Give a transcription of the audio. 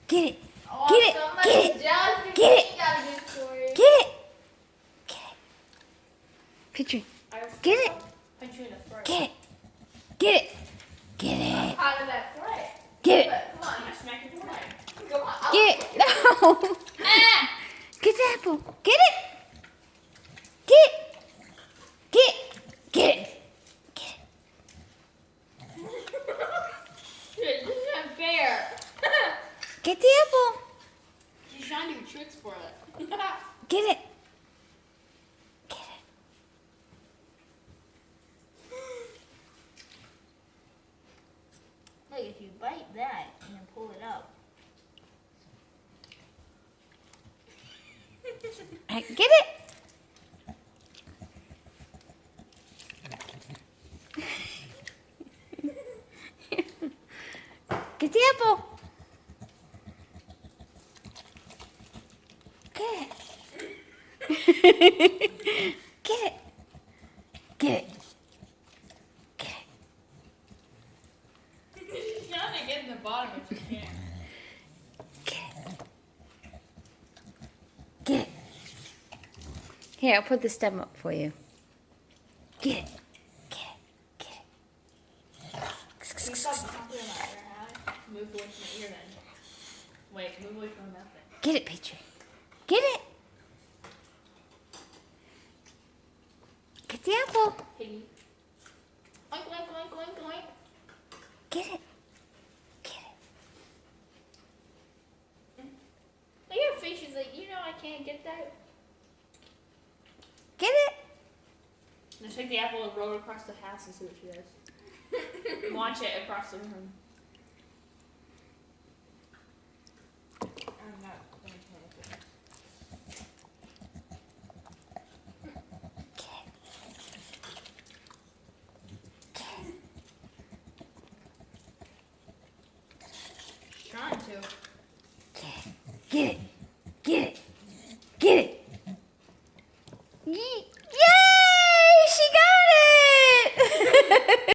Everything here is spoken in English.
Get it. Oh, Get it. somebody Get it. just Get it. got a good story. Get it. Get it. Picture. I was Get it. punch you in the throat. Get it. Get it. Get it. Out of that threat. Get it. Come on, you smack your throat. Come on. Get it. No. Ah! Get the apple. Get it. Get it. Get it. Get it. Get it. This isn't fair. Get the apple. She's trying to do tricks for it. Get it. Get it. Look, if you bite that and then pull it up. Get it. Get the apple. Get it. Get it. Get it. Get it. She's trying to get in the bottom, but she can't. Get it. Get it. Here, I'll put the stem up for you. Get it. Get it. Get it. Can you stop chomping in my ear, huh? Move away from my ear then. Wait, move away from my mouth then. Get it, Petrie. Get it. Get the apple. Piggy. Oink, oink, oink, oink, oink. Get it. Get it. Look at her face, she's like, you know I can't get that. Get it. Let's take the apple and roll it across the house and see what she does. Launch it across the room. I'm not going to tell you. Trying to. Get it.